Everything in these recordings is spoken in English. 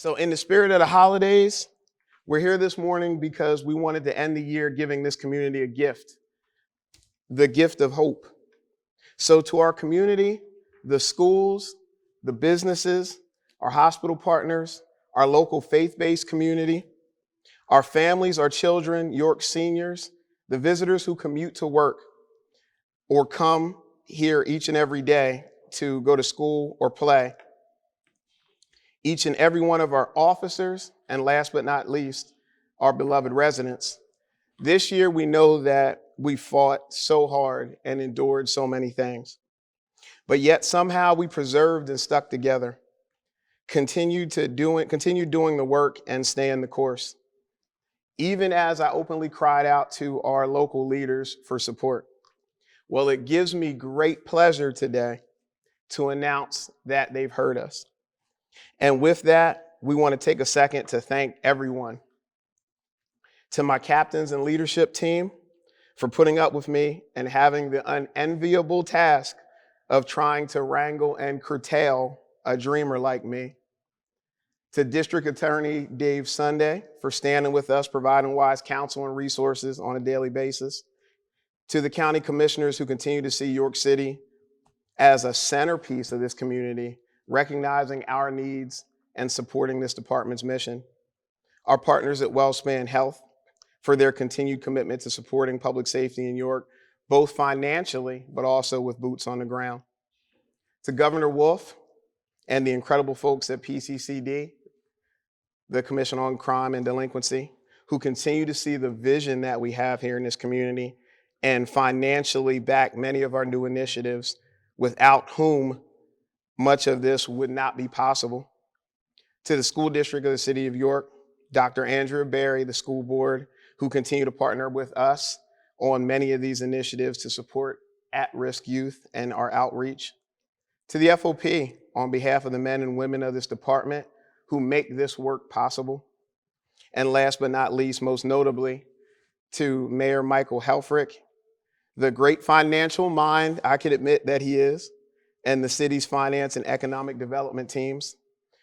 So in the spirit of the holidays, we're here this morning because we wanted to end the year giving this community a gift, the gift of hope. So to our community, the schools, the businesses, our hospital partners, our local faith-based community, our families, our children, York seniors, the visitors who commute to work or come here each and every day to go to school or play, each and every one of our officers, and last but not least, our beloved residents. This year, we know that we fought so hard and endured so many things, but yet somehow we preserved and stuck together, continued doing the work and staying the course, even as I openly cried out to our local leaders for support. Well, it gives me great pleasure today to announce that they've heard us. And with that, we want to take a second to thank everyone. To my captains and leadership team for putting up with me and having the unenviable task of trying to wrangle and curtail a dreamer like me. To District Attorney Dave Sunday for standing with us, providing wise counsel and resources on a daily basis. To the county commissioners who continue to see York City as a centerpiece of this community, recognizing our needs and supporting this department's mission. Our partners at WellSpan Health for their continued commitment to supporting public safety in York, both financially, but also with boots on the ground. To Governor Wolf and the incredible folks at PCCD, the Commission on Crime and Delinquency, who continue to see the vision that we have here in this community and financially back many of our new initiatives, without whom much of this would not be possible. To the school district of the city of York, Dr. Andrea Berry, the school board, who continue to partner with us on many of these initiatives to support at-risk youth and our outreach. To the FOP, on behalf of the men and women of this department who make this work possible. And last but not least, most notably, to Mayor Michael Helfrich, the great financial mind I can admit that he is, and the city's finance and economic development teams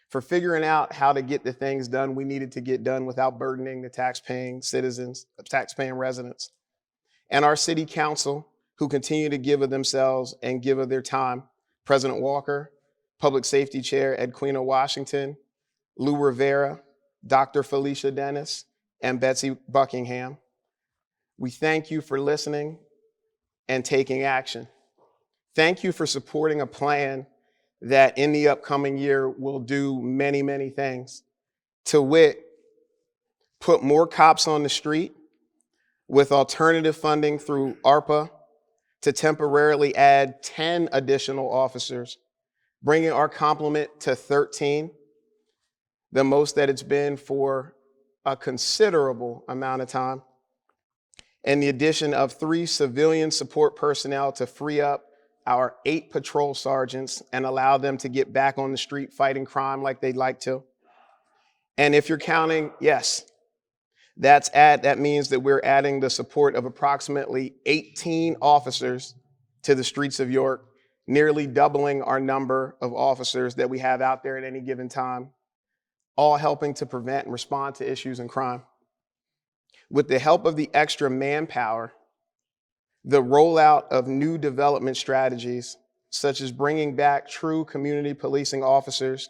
for figuring out how to get the things done we needed to get done without burdening the taxpaying citizens, taxpaying residents. And our city council, who continue to give of themselves and give of their time. President Walker, Public Safety Chair Edquina Washington, Lou Rivera, Dr. Felicia Dennis, and Betsy Buckingham. We thank you for listening and taking action. Thank you for supporting a plan that in the upcoming year will do many, many things. To wit, put more cops on the street with alternative funding through ARPA to temporarily add 10 additional officers, bringing our complement to 13, the most that it's been for a considerable amount of time, and the addition of 3 civilian support personnel to free up our 8 patrol sergeants and allow them to get back on the street fighting crime like they'd like to. And if you're counting, yes, that means that we're adding the support of approximately 18 officers to the streets of York, nearly doubling our number of officers that we have out there at any given time, all helping to prevent and respond to issues in crime. With the help of the extra manpower, the rollout of new development strategies, such as bringing back true community policing officers,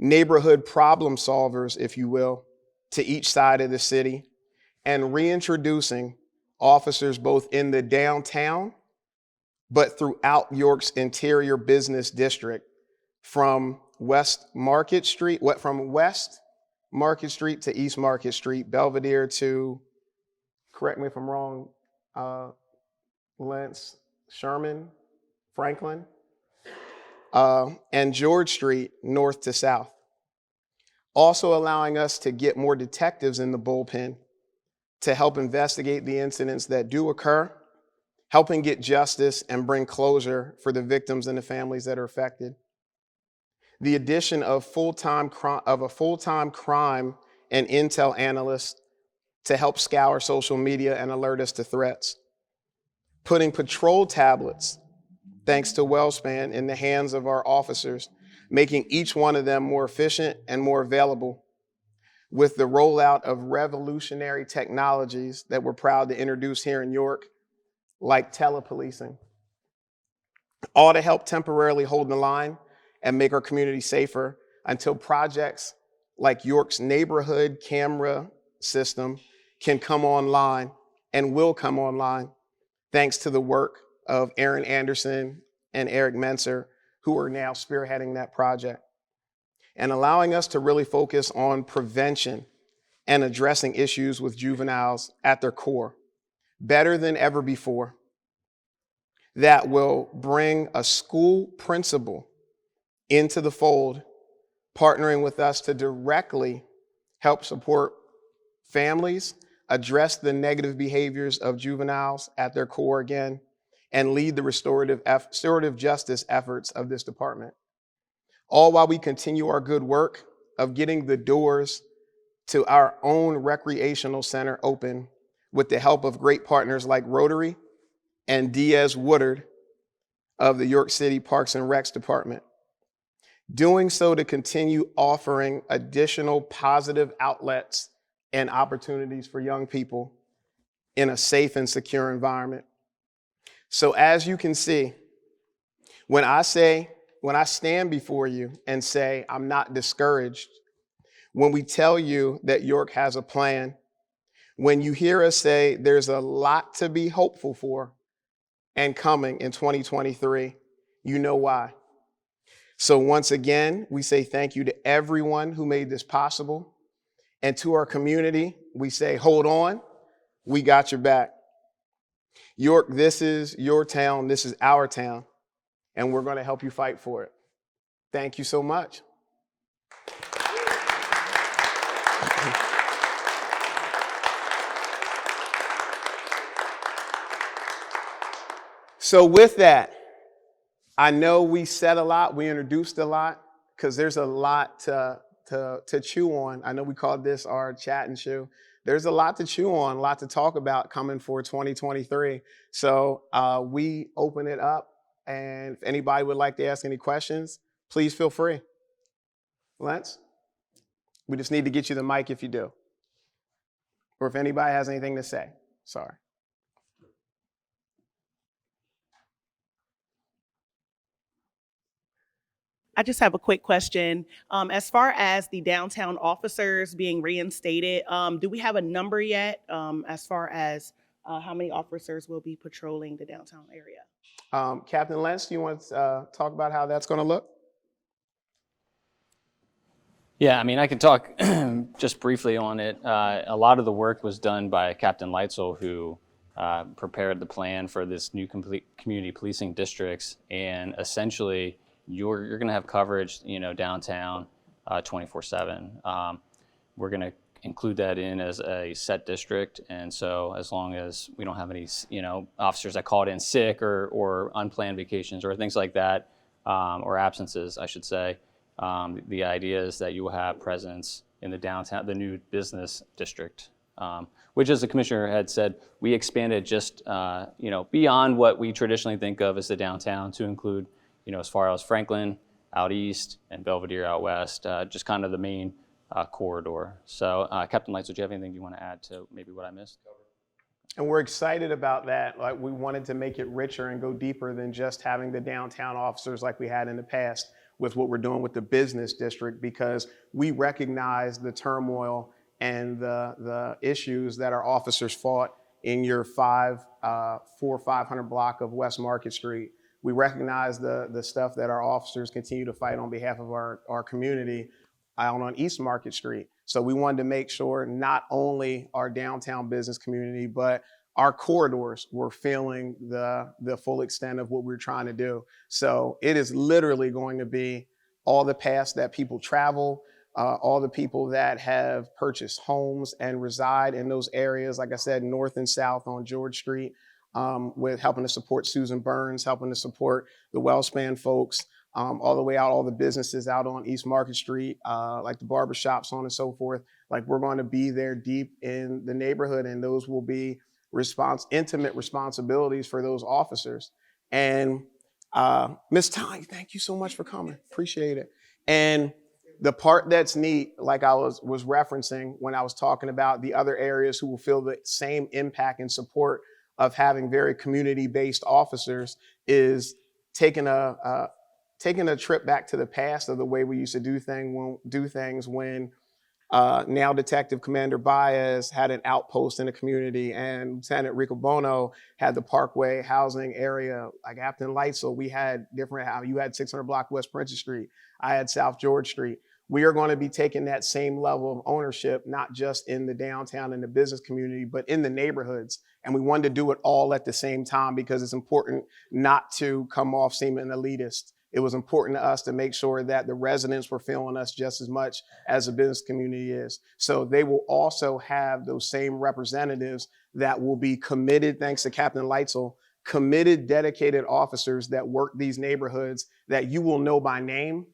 neighborhood problem solvers, if you will, to each side of the city, and reintroducing officers both in the downtown, but throughout York's interior business district, from West Market Street to East Market Street, Belvedere to, correct me if I'm wrong, Lance, Sherman, Franklin, and George Street, north to south. Also allowing us to get more detectives in the bullpen to help investigate the incidents that do occur, helping get justice and bring closure for the victims and the families that are affected. The addition of a full-time crime and intel analyst to help scour social media and alert us to threats. Putting patrol tablets, thanks to WellSpan, in the hands of our officers making each one of them more efficient and more available with the rollout of revolutionary technologies that we're proud to introduce here in York, like telepolicing, all to help temporarily hold the line and make our community safer until projects like York's neighborhood camera system can come online and will come online, thanks to the work of Aaron Anderson and Eric Menser, who are now spearheading that project, and allowing us to really focus on prevention and addressing issues with juveniles at their core, better than ever before. That will bring a school principal into the fold, partnering with us to directly help support families, address the negative behaviors of juveniles at their core again, and lead the restorative justice efforts of this department. All while we continue our good work of getting the doors to our own recreational center open with the help of great partners like Rotary and Diaz Woodard of the York City Parks and Recs Department. Doing so to continue offering additional positive outlets and opportunities for young people in a safe and secure environment. So as you can see, when I stand before you and say, I'm not discouraged, when we tell you that York has a plan, when you hear us say there's a lot to be hopeful for and coming in 2023, you know why. So once again, we say thank you to everyone who made this possible. And to our community, we say, hold on, we got your back. York, this is your town, this is our town, and we're going to help you fight for it. Thank you so much. So with that, I know we said a lot, we introduced a lot, because there's a lot to chew on. I know we called this our chat and chew. There's a lot to chew on, a lot to talk about coming for 2023. So we open it up, and if anybody would like to ask any questions, please feel free. Lance? We just need to get you the mic if you do. Or if anybody has anything to say. Sorry. I just have a quick question. As far as the downtown officers being reinstated, do we have a number yet as far as how many officers will be patrolling the downtown area? Captain Lentz, do you want to talk about how that's going to look? Yeah, I mean, I can talk just briefly on it. A lot of the work was done by Captain Leitzel, who prepared the plan for this new community policing districts, and essentially you're going to have coverage, downtown 24/7. We're going to include that in as a set district, and so as long as we don't have any, officers that called in sick or unplanned vacations or things like that, or absences, I should say, the idea is that you will have presence in the downtown, the new business district, which, as the commissioner had said, we expanded just beyond what we traditionally think of as the downtown to include, as far as Franklin out east and Belvedere out west, just kind of the main corridor. So, Captain Lights, would you have anything you want to add to maybe what I missed? And we're excited about that. Like, we wanted to make it richer and go deeper than just having the downtown officers like we had in the past with what we're doing with the business district, because we recognize the turmoil and the issues that our officers fought in your 500 block of West Market Street. We recognize the stuff that our officers continue to fight on behalf of our community out on East Market Street. So we wanted to make sure not only our downtown business community, but our corridors were feeling the full extent of what we're trying to do. So it is literally going to be all the paths that people travel, all the people that have purchased homes and reside in those areas, like I said, north and south on George Street, with helping to support Susan Burns, helping to support the Wellspan folks, all the way out, all the businesses out on East Market Street, like the barbershops, so on and so forth. Like, we're going to be there deep in the neighborhood, and those will be intimate responsibilities for those officers. And Miss Tanya, thank you so much for coming. Appreciate it. And the part that's neat, like I was referencing when I was talking about the other areas who will feel the same impact and support of having very community-based officers, is taking a trip back to the past of the way we used to do things when now Detective Commander Baez had an outpost in the community, and Lieutenant Rico Bono had the Parkway housing area. Like Captain Lightsell, we had different, you had 600 block West Princess Street, I had South George Street. We are going to be taking that same level of ownership, not just in the downtown and the business community, but in the neighborhoods. And we wanted to do it all at the same time because it's important not to come off seeming elitist. It was important to us to make sure that the residents were feeling us just as much as the business community is. So they will also have those same representatives that will be committed, thanks to Captain Lightsell, committed, dedicated officers that work these neighborhoods that you will know by name,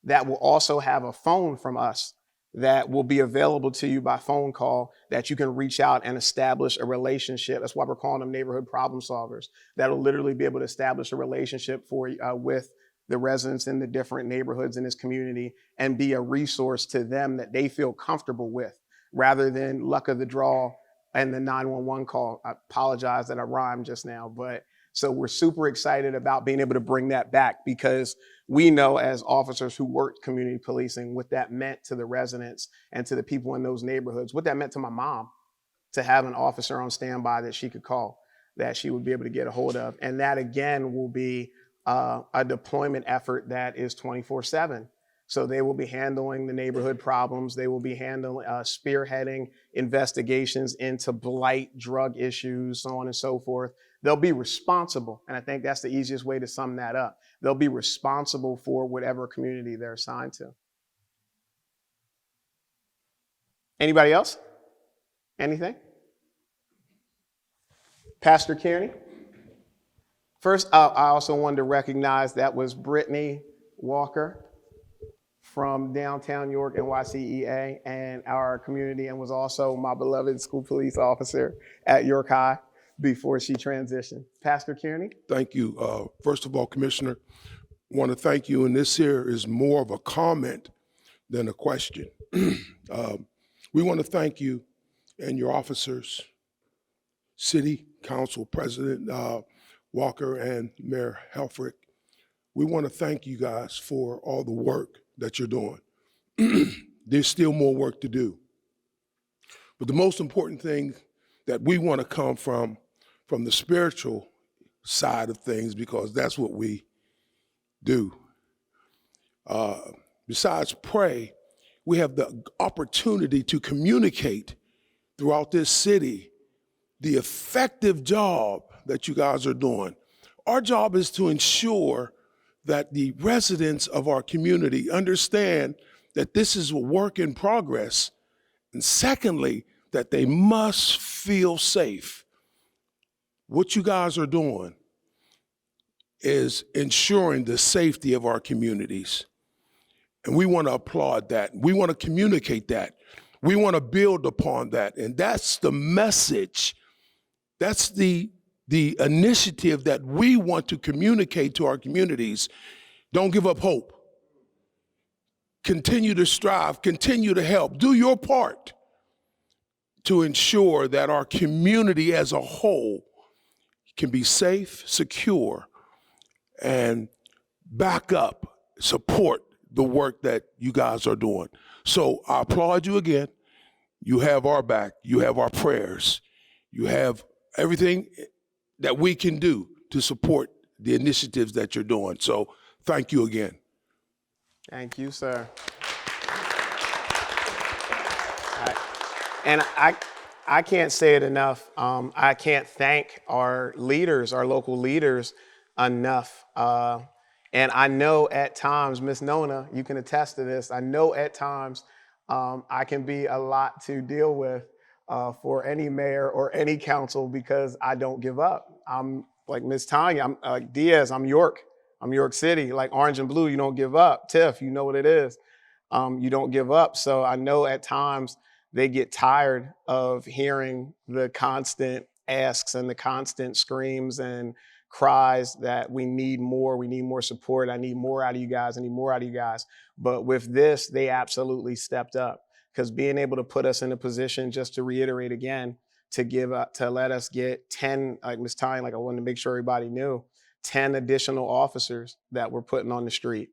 that will also have a phone from us that will be available to you by phone call, that you can reach out and establish a relationship. That's why we're calling them neighborhood problem solvers. That'll literally be able to establish a relationship with the residents in the different neighborhoods in this community and be a resource to them that they feel comfortable with, rather than luck of the draw and the 911 call. I apologize that I rhymed just now, but so we're super excited about being able to bring that back, because we know as officers who worked community policing what that meant to the residents and to the people in those neighborhoods, what that meant to my mom, to have an officer on standby that she could call, that she would be able to get a hold of. And that again will be a deployment effort that is 24/7. So they will be handling the neighborhood problems. They will be handling, spearheading investigations into blight, drug issues, so on and so forth. They'll be responsible. And I think that's the easiest way to sum that up. They'll be responsible for whatever community they're assigned to. Anybody else? Anything? Pastor Kearney? First, I also wanted to recognize that was Brittany Walker from downtown York and YCEA and our community, and was also my beloved school police officer at York High before she transitioned. Pastor Kearney? Thank you. First of all, Commissioner, I want to thank you, and this here is more of a comment than a question. We want to thank you and your officers, City Council President Walker and Mayor Helfrich. We want to thank you guys for all the work that you're doing. There's still more work to do. But the most important thing that we want to come from the spiritual side of things, because that's what we do. Besides pray, we have the opportunity to communicate throughout this city the effective job that you guys are doing. Our job is to ensure that the residents of our community understand that this is a work in progress. And secondly, that they must feel safe. What you guys are doing is ensuring the safety of our communities. And we want to applaud that. We want to communicate that. We want to build upon that. And that's the message. That's the initiative that we want to communicate to our communities. Don't give up hope. Continue to strive, continue to help. Do your part to ensure that our community as a whole can be safe, secure, and back up, support the work that you guys are doing. So I applaud you again. You have our back. You have our prayers. You have everything that we can do to support the initiatives that you're doing. So thank you again. Thank you, sir. And I can't say it enough. I can't thank our leaders, our local leaders, enough. And I know at times, Miss Nona, you can attest to this, I know at times I can be a lot to deal with for any mayor or any council, because I don't give up. I'm like Miss Tanya, I'm like Diaz, I'm York City, like orange and blue, you don't give up. Tiff, you know what it is. You don't give up. So I know at times they get tired of hearing the constant asks and the constant screams and cries that we need more support. I need more out of you guys. I need more out of you guys. But with this, they absolutely stepped up, because being able to put us in a position, just to reiterate again, to let us get 10, like Ms. Tyne, like I wanted to make sure everybody knew, 10 additional officers that we're putting on the street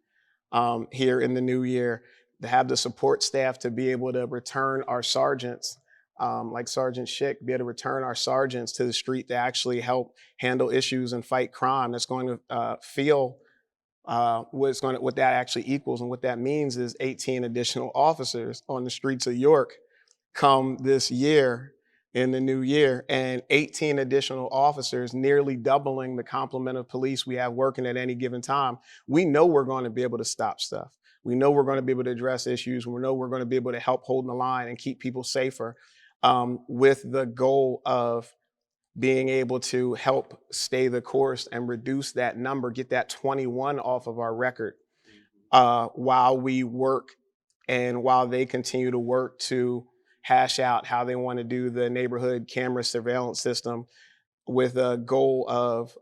here in the new year, to have the support staff to be able to return our sergeants, like Sergeant Schick, be able to return our sergeants to the street to actually help handle issues and fight crime. That's going to feel what that actually equals. And what that means is 18 additional officers on the streets of York come this year, in the new year, and 18 additional officers, nearly doubling the complement of police we have working at any given time. We know we're going to be able to stop stuff. We know we're going to be able to address issues. We know we're going to be able to help hold the line and keep people safer, with the goal of being able to help stay the course and reduce that number, get that 21 off of our record, while we work and while they continue to work to hash out how they want to do the neighborhood camera surveillance system, with a goal of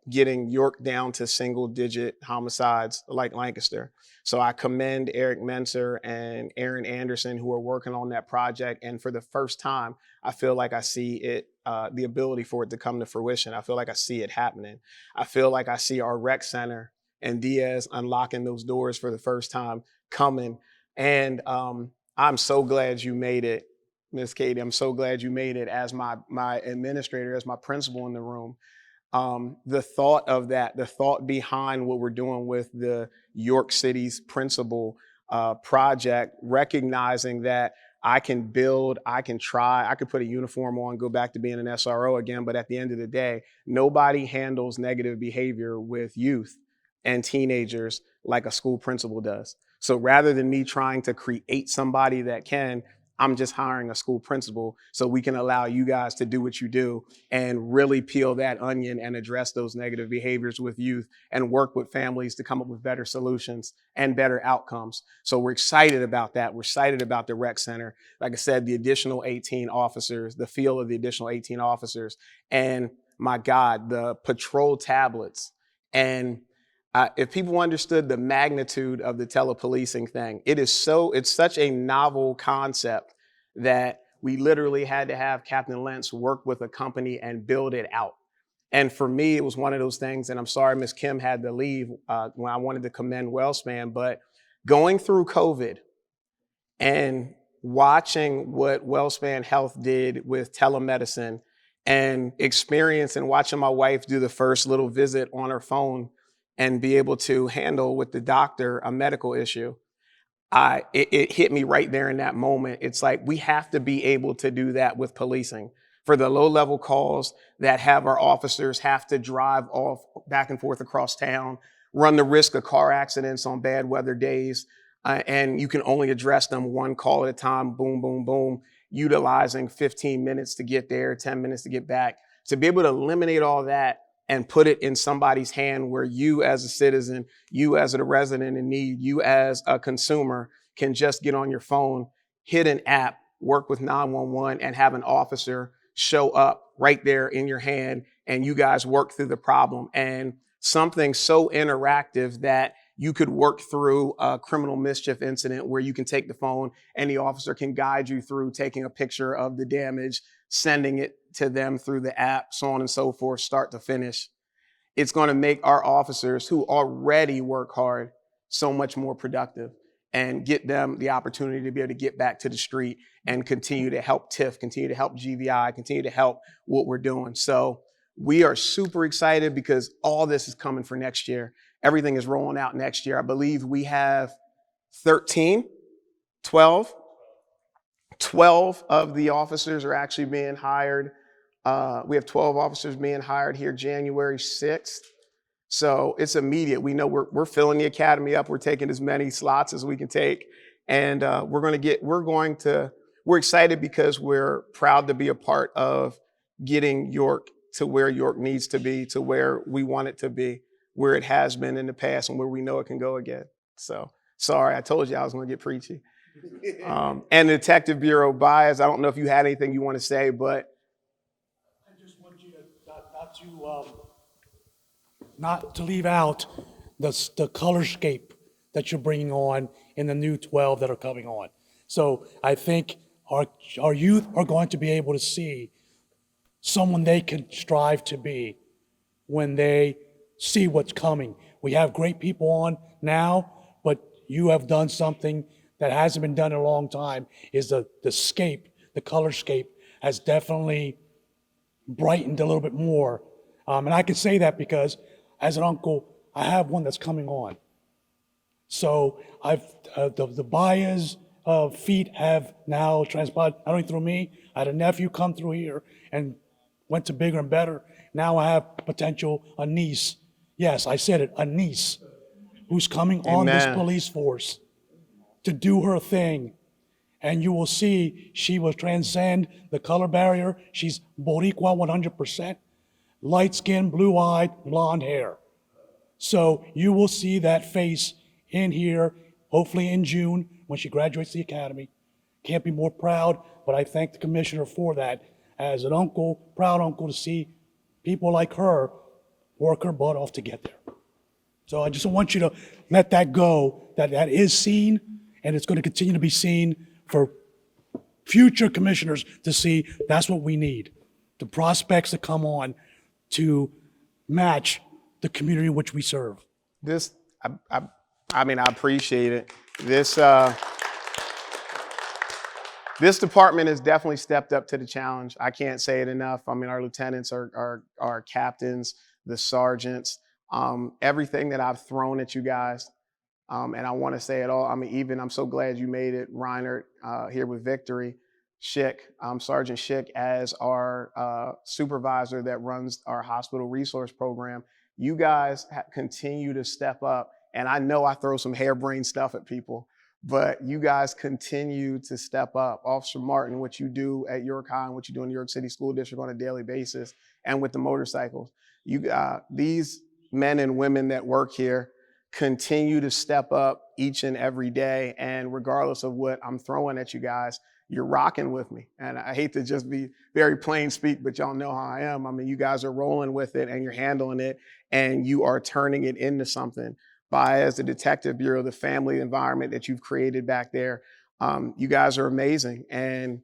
getting York down to single-digit homicides like Lancaster. So I commend Eric Menser and Aaron Anderson, who are working on that project. And for the first time, I feel like I see it, the ability for it to come to fruition. I feel like I see it happening. I feel like I see our rec center and Diaz unlocking those doors for the first time coming. And I'm so glad you made it, Miss Katie. I'm so glad you made it as my administrator, as my principal in the room. The thought of that, the thought behind what we're doing with the York City's principal project, recognizing that I can build, I can try, I could put a uniform on, go back to being an SRO again, but at the end of the day, nobody handles negative behavior with youth and teenagers like a school principal does. So rather than me trying to create somebody that can, I'm just hiring a school principal so we can allow you guys to do what you do and really peel that onion and address those negative behaviors with youth and work with families to come up with better solutions and better outcomes. So we're excited about that. We're excited about the rec center. Like I said, the additional 18 officers, the feel of the additional 18 officers, and my God, the patrol tablets. And if people understood the magnitude of the telepolicing thing, it's such a novel concept that we literally had to have Captain Lentz work with a company and build it out. And for me, it was one of those things, and I'm sorry Ms. Kim had to leave when I wanted to commend WellSpan, but going through COVID and watching what WellSpan Health did with telemedicine and experience and watching my wife do the first little visit on her phone and be able to handle with the doctor a medical issue, it hit me right there in that moment. It's like we have to be able to do that with policing. For the low-level calls that have our officers have to drive off back and forth across town, run the risk of car accidents on bad weather days, and you can only address them one call at a time, boom, boom, boom, utilizing 15 minutes to get there, 10 minutes to get back. To be able to eliminate all that and put it in somebody's hand where you as a citizen, you as a resident in need, you as a consumer can just get on your phone, hit an app, work with 911 and have an officer show up right there in your hand and you guys work through the problem. And something so interactive that you could work through a criminal mischief incident where you can take the phone and the officer can guide you through taking a picture of the damage, sending it to them through the app, so on and so forth, start to finish. It's going to make our officers who already work hard so much more productive and get them the opportunity to be able to get back to the street and continue to help TIF, continue to help GVI, continue to help what we're doing. So we are super excited because all this is coming for next year. Everything is rolling out next year. I believe we have 12 of the officers are actually being hired. We have 12 officers being hired here January 6th. So it's immediate. We know we're filling the academy up. We're taking as many slots as we can take. And we're excited because we're proud to be a part of getting York to where York needs to be, to where we want it to be, where it has been in the past and where we know it can go again. So sorry, I told you I was going to get preachy. And the Detective Bureau bias, I don't know if you had anything you want to say, but I just want you to not to not to leave out the colorscape that you're bringing on in the new 12 that are coming on. So I think our youth are going to be able to see someone they can strive to be when they see what's coming. We have great people on now, but you have done something that hasn't been done in a long time, is the scape, the colorscape has definitely brightened a little bit more. And I can say that because as an uncle, I have one that's coming on. So the buyer's feet have now transpired, not only through me. I had a nephew come through here and went to bigger and better. Now I have potential a niece. Yes, I said it, a niece who's coming on this Amen. police force to do her thing. And you will see she will transcend the color barrier. She's Boricua 100%, light skin, blue-eyed, blonde hair. So you will see that face in here, hopefully in June, when she graduates the academy. Can't be more proud, but I thank the commissioner for that. As an uncle, proud uncle, to see people like her work her butt off to get there. So I just want you to let that go, that is seen, and it's going to continue to be seen for future commissioners to see. That's what we need. The prospects that come on to match the community in which we serve. This, I mean, I appreciate it. This department has definitely stepped up to the challenge. I can't say it enough. I mean, our lieutenants, our captains, the sergeants, everything that I've thrown at you guys, and I want to say it all. I mean, even I'm so glad you made it, Reinert, here with Victory. Schick, Sergeant Schick, as our supervisor that runs our hospital resource program. You guys continue to step up, and I know I throw some harebrained stuff at people, but you guys continue to step up. Officer Martin, what you do at York High and what you do in New York City School District on a daily basis, and with the motorcycles. These men and women that work here continue to step up each and every day, and regardless of what I'm throwing at you guys, you're rocking with me. And I hate to just be very plain speak, but y'all know how I am. I mean, you guys are rolling with it and you're handling it and you are turning it into something. By as the Detective Bureau, the family environment that you've created back there, you guys are amazing. And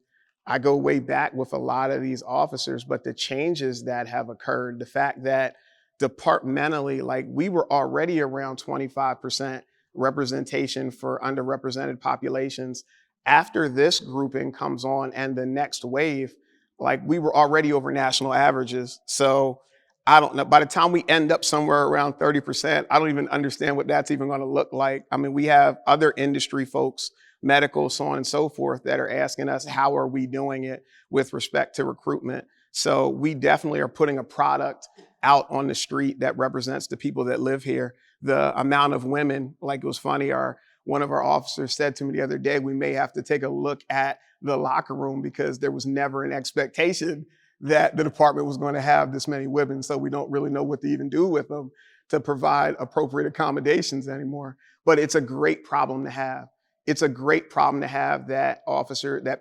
I go way back with a lot of these officers, but the changes that have occurred, the fact that departmentally, like we were already around 25% representation for underrepresented populations. After this grouping comes on and the next wave, like we were already over national averages. So I don't know, by the time we end up somewhere around 30%, I don't even understand what that's even gonna look like. I mean, we have other industry folks, medical, so on and so forth, that are asking us, how are we doing it with respect to recruitment? So we definitely are putting a product out on the street that represents the people that live here. The amount of women, like it was funny, one of our officers said to me the other day, we may have to take a look at the locker room because there was never an expectation that the department was going to have this many women. So we don't really know what to even do with them to provide appropriate accommodations anymore. But it's a great problem to have. It's a great problem to have that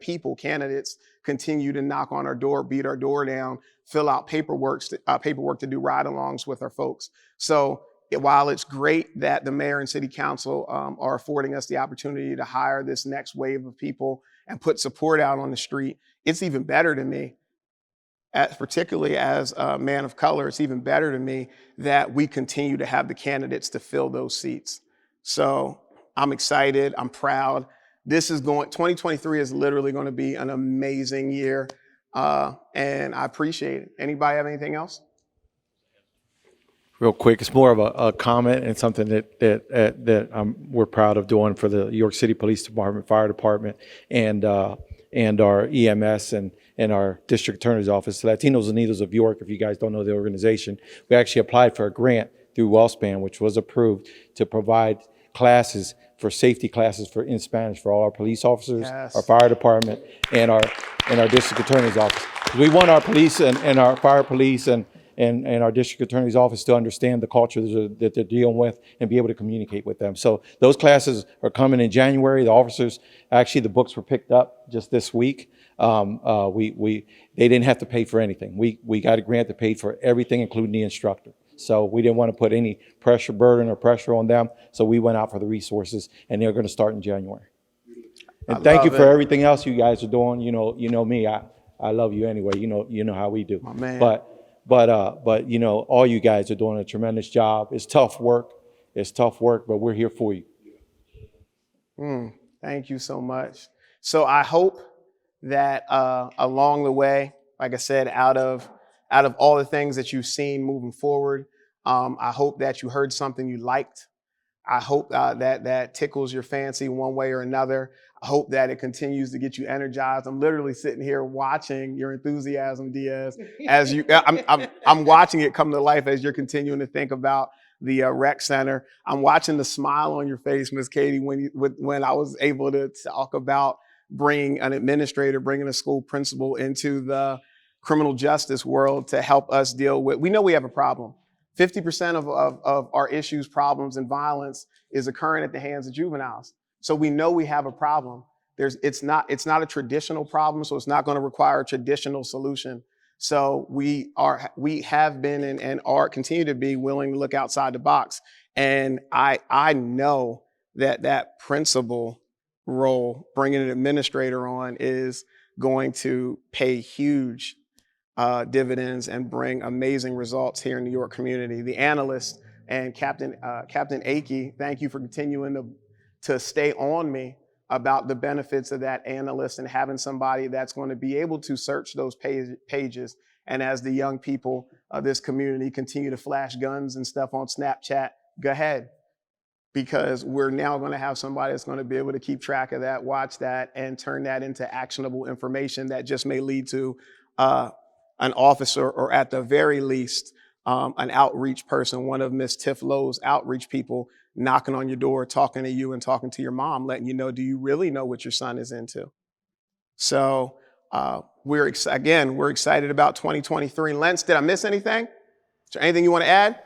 people, candidates, continue to knock on our door, beat our door down, fill out paperwork to do ride-alongs with our folks. So while it's great that the mayor and city council are affording us the opportunity to hire this next wave of people and put support out on the street, it's even better to me, particularly as a man of color, it's even better to me that we continue to have the candidates to fill those seats. So I'm excited, I'm proud. 2023 is literally going to be an amazing year, and I appreciate it. Anybody have anything else? Real quick, it's more of a comment and something that we're proud of doing for the York City Police Department, Fire Department, and our EMS and our District Attorney's Office. Latinos Unidos of York, if you guys don't know the organization, we actually applied for a grant through WellSpan, which was approved to provide classes for safety classes in Spanish for all our police officers, Yes. our fire department, and our District Attorney's Office. We want our police and our fire police and our district attorney's office to understand the culture that they're dealing with and be able to communicate with them. So those classes are coming in January. The officers, actually the books were picked up just this week. They didn't have to pay for anything. We got a grant that paid for everything, including the instructor. So we didn't want to put any burden or pressure on them. So we went out for the resources, and they're going to start in January. And thank you love for it. everything else you guys are doing. You know me. I love you anyway. You know how we do. My man. But you know, all you guys are doing a tremendous job. It's tough work. But we're here for you. Thank you so much. So I hope that along the way, like I said, out of all the things that you've seen moving forward, I hope that you heard something you liked. I hope that tickles your fancy one way or another. I hope that it continues to get you energized. I'm literally sitting here watching your enthusiasm, Diaz, as I'm watching it come to life as you're continuing to think about the rec center. I'm watching the smile on your face, Miss Katie, when I was able to talk about bringing an administrator, bringing a school principal into the criminal justice world to help us deal with. We know we have a problem. 50% of our issues, problems, and violence is occurring at the hands of juveniles. So we know we have a problem. It's not a traditional problem, so it's not going to require a traditional solution. So we have been and are continue to be willing to look outside the box. And I know that principal role, bringing an administrator on, is going to pay huge dividends and bring amazing results here in the New York community. The analyst and Captain Akey, thank you for continuing to stay on me about the benefits of that analyst and having somebody that's going to be able to search those pages. And as the young people of this community continue to flash guns and stuff on Snapchat, go ahead. Because we're now going to have somebody that's going to be able to keep track of that, watch that, and turn that into actionable information that just may lead to an officer, or at the very least, an outreach person, one of Ms. Tiff Lowe's outreach people, knocking on your door, talking to you and talking to your mom, letting you know, do you really know what your son is into? So we're excited about 2023. Lentz, did I miss anything? Is there anything you want to add?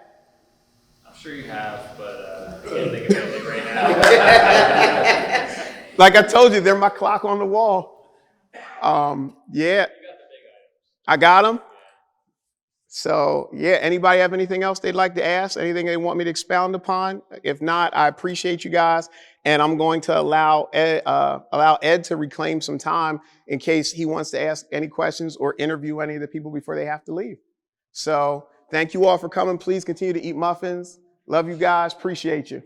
I'm sure you have, but I can't think of anything right now. Like I told you, they're my clock on the wall. Yeah, I got them. So yeah, anybody have anything else they'd like to ask? Anything they want me to expound upon? If not, I appreciate you guys, and I'm going to allow Ed to reclaim some time in case he wants to ask any questions or interview any of the people before they have to leave. So thank you all for coming. Please continue to eat muffins. Love you guys. Appreciate you.